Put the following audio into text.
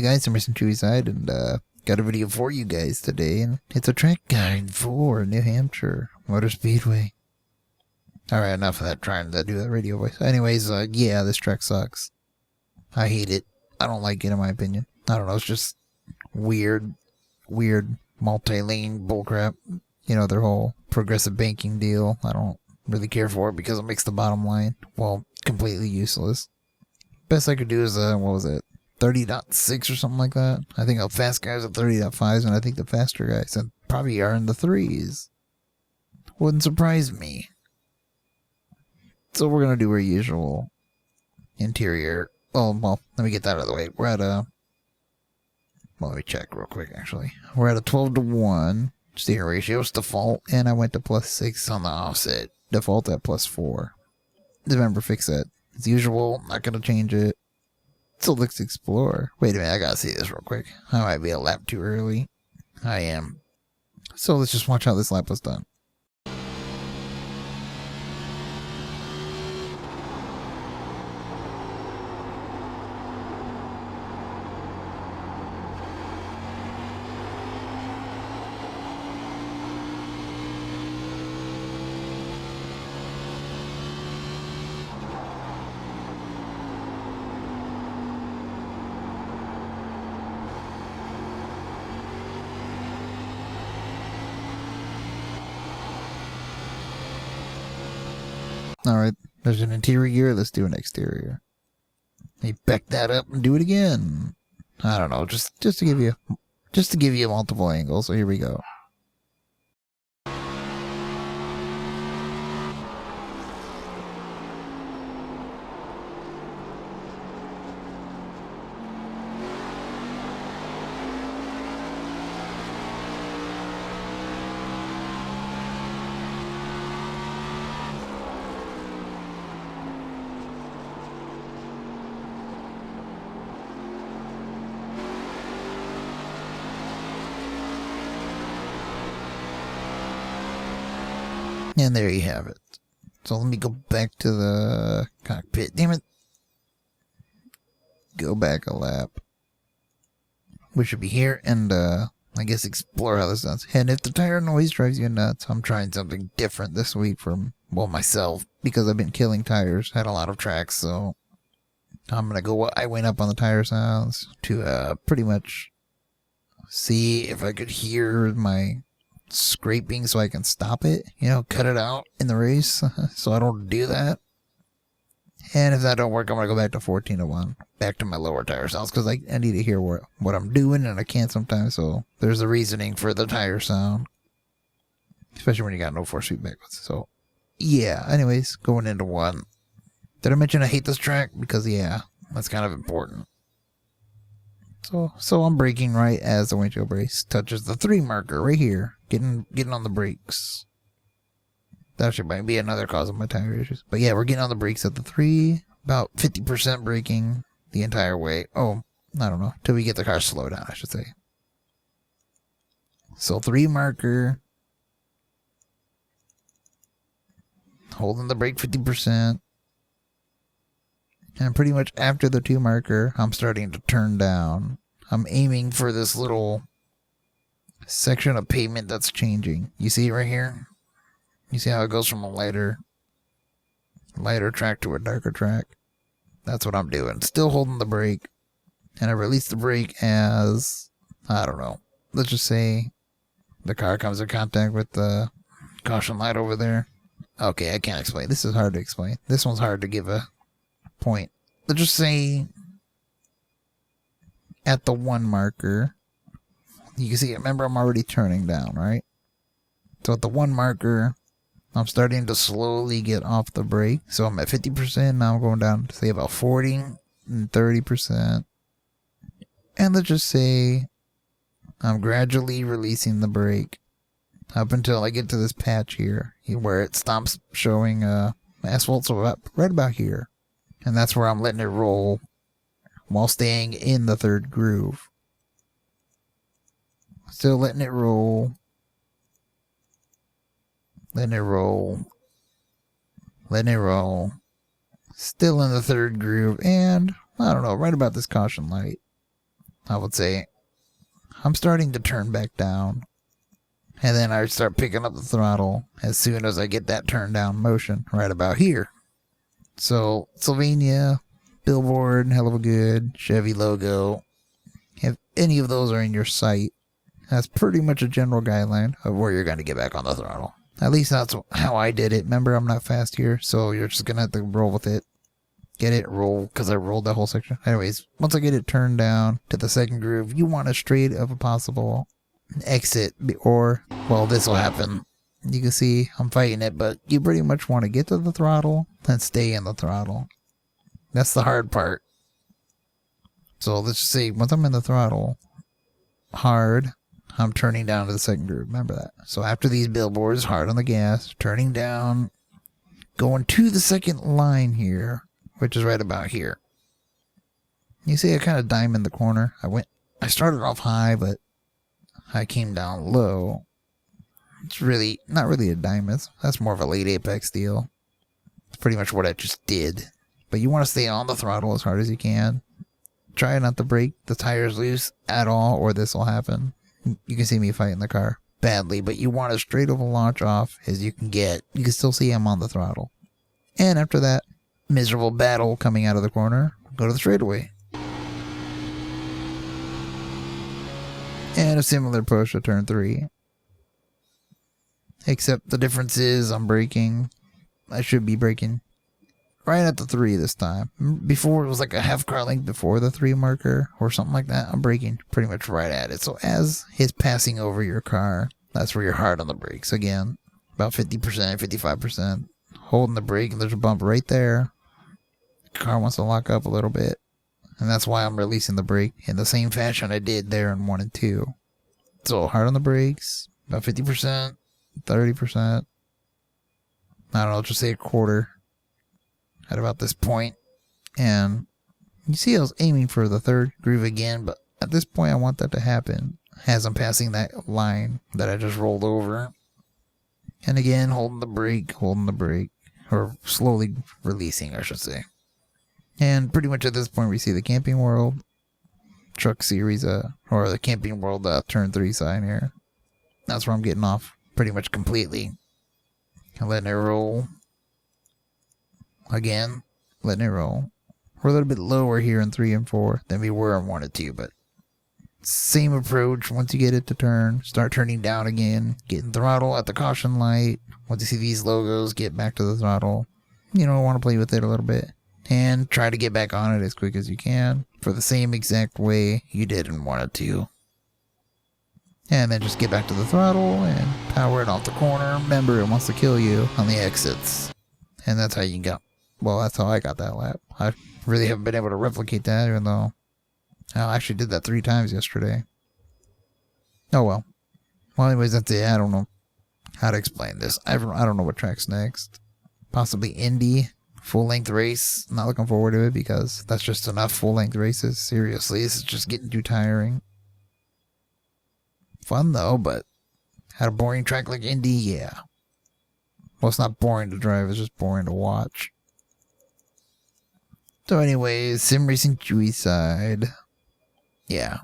guys, I'm Racing Side, and got a video for you guys today, and it's a track guide for New Hampshire Motor Speedway. Alright, enough of that trying to do that radio voice. Anyways, yeah, this track sucks. I hate it. I don't like it, in my opinion. I don't know, it's just weird multi-lane bullcrap. You know, their whole progressive banking deal. I don't really care for it because it makes the bottom line, well, completely useless. Best I could do is, what was it? 30.6 or something like that. I think the fast guys are 30.5s, and I think the faster guys probably are in the 3s. Wouldn't surprise me. So we're gonna do our usual interior. Well, let me get that out of the way. We're at a... Well, let me check real quick, actually. We're at a 12:1 steering ratio. It's default, and I went to +6 on the offset. Default at +4. Remember, fix that. As usual, not gonna change it. So let's explore. Wait a minute, I gotta see this real quick. I might be a lap too early. I am. So let's just watch how this lap was done. Alright, there's an interior, let's do an exterior. Let me back that up and do it again. I don't know, just to give you multiple angles, so here we go. And there you have it. So let me go back to the cockpit. Damn it. Go back a lap. We should be here and, I guess explore how this sounds. And if the tire noise drives you nuts, I'm trying something different this week from, well, myself. Because I've been killing tires. Had a lot of tracks, so I'm gonna go, I went up on the tire sounds to, pretty much see if I could hear my scraping so I can stop it, you know, cut it out in the race so I don't do that. And if that don't work, I'm gonna go back to 14:1, back to my lower tire sounds, because I need to hear what I'm doing, and I can't sometimes. So there's a reasoning for the tire sound, especially when you got no force feedback. So yeah, anyways, going into 1. Did I mention I hate this track? Because yeah, that's kind of important. So I'm braking right as the windshield brace touches the 3 marker right here. Getting on the brakes. That actually might be another cause of my tire issues. But yeah, we're getting on the brakes at the 3. About 50% braking the entire way. Oh, I don't know. Till we get the car slowed down, I should say. So 3 marker. Holding the brake 50%. And pretty much after the 2 marker, I'm starting to turn down. I'm aiming for this little section of pavement that's changing. You see it right here? You see how it goes from a lighter track to a darker track? That's what I'm doing. Still holding the brake. And I release the brake as, I don't know. Let's just say the car comes in contact with the caution light over there. Okay, I can't explain. This is hard to explain. This one's hard to give a point. Let's just say at the 1 marker, you can see, remember I'm already turning down, right? So at the 1 marker, I'm starting to slowly get off the brake. So I'm at 50%, now I'm going down to say about 40 and 30%. And let's just say I'm gradually releasing the brake up until I get to this patch here where it stops showing asphalt, so right about here. And that's where I'm letting it roll while staying in the 3rd groove. Still letting it roll. Letting it roll. Letting it roll. Still in the 3rd groove. And, I don't know, right about this caution light. I would say. I'm starting to turn back down. And then I start picking up the throttle as soon as I get that turn down motion right about here. So, Sylvania, billboard, hell of a good, Chevy logo. If any of those are in your sight, that's pretty much a general guideline of where you're going to get back on the throttle. At least that's how I did it. Remember, I'm not fast here, so you're just going to have to roll with it. Get it, roll, because I rolled that whole section. Anyways, once I get it turned down to the second groove, you want as straight of a possible exit, or, well, this will happen. You can see I'm fighting it, but you pretty much want to get to the throttle and stay in the throttle. That's the hard part. So let's just say once I'm in the throttle hard, I'm turning down to the second groove. Remember that. So after these billboards, hard on the gas, turning down, going to the second line here, which is right about here. You see I kind of diamond the corner. I started off high, but I came down low. It's really not really a diamond. That's more of a late apex deal. It's pretty much what I just did. But you want to stay on the throttle as hard as you can. Try not to break the tires loose at all, or this will happen. You can see me fighting the car badly, but you want as straight of a launch off as you can get. You can still see I'm on the throttle. And after that miserable battle coming out of the corner, go to the straightaway. And a similar push at turn 3. Except the difference is I'm braking. I should be braking right at the 3 this time. Before it was like a half car length before the 3 marker or something like that. I'm braking pretty much right at it. So as it's passing over your car, that's where you're hard on the brakes. Again, about 50%, 55%. Holding the brake, and there's a bump right there. The car wants to lock up a little bit. And that's why I'm releasing the brake in the same fashion I did there in 1 and 2. So hard on the brakes, about 50%, 30%. I don't know, just say a quarter at about this point. And you see I was aiming for the third groove again, but at this point I want that to happen as I'm passing that line that I just rolled over. And again, holding the brake, or slowly releasing, I should say. And pretty much at this point we see the Camping World Truck Series, or the Camping World turn 3 sign here. That's where I'm getting off pretty much completely. And letting it roll. Again, letting it roll. We're a little bit lower here in 3 and 4 than we were in 1 and 2, but same approach. Once you get it to turn, start turning down again, getting throttle at the caution light. Once you see these logos, get back to the throttle. You know, want to play with it a little bit. And try to get back on it as quick as you can for the same exact way you did in 1 and 2. And then just get back to the throttle and power it off the corner. Remember, it wants to kill you on the exits. And that's how you got. Well, that's how I got that lap. I really haven't been able to replicate that, even though I actually did that 3 times yesterday. Oh well. Well, anyways, that's it. I don't know how to explain this. I don't know what track's next. Possibly Indy. Full-length race. Not looking forward to it because that's just enough full-length races. Seriously, this is just getting too tiring. Fun though, but had a boring track like Indy, yeah. Well, it's not boring to drive, it's just boring to watch. So anyways, Sim Racing Chewy side. Yeah.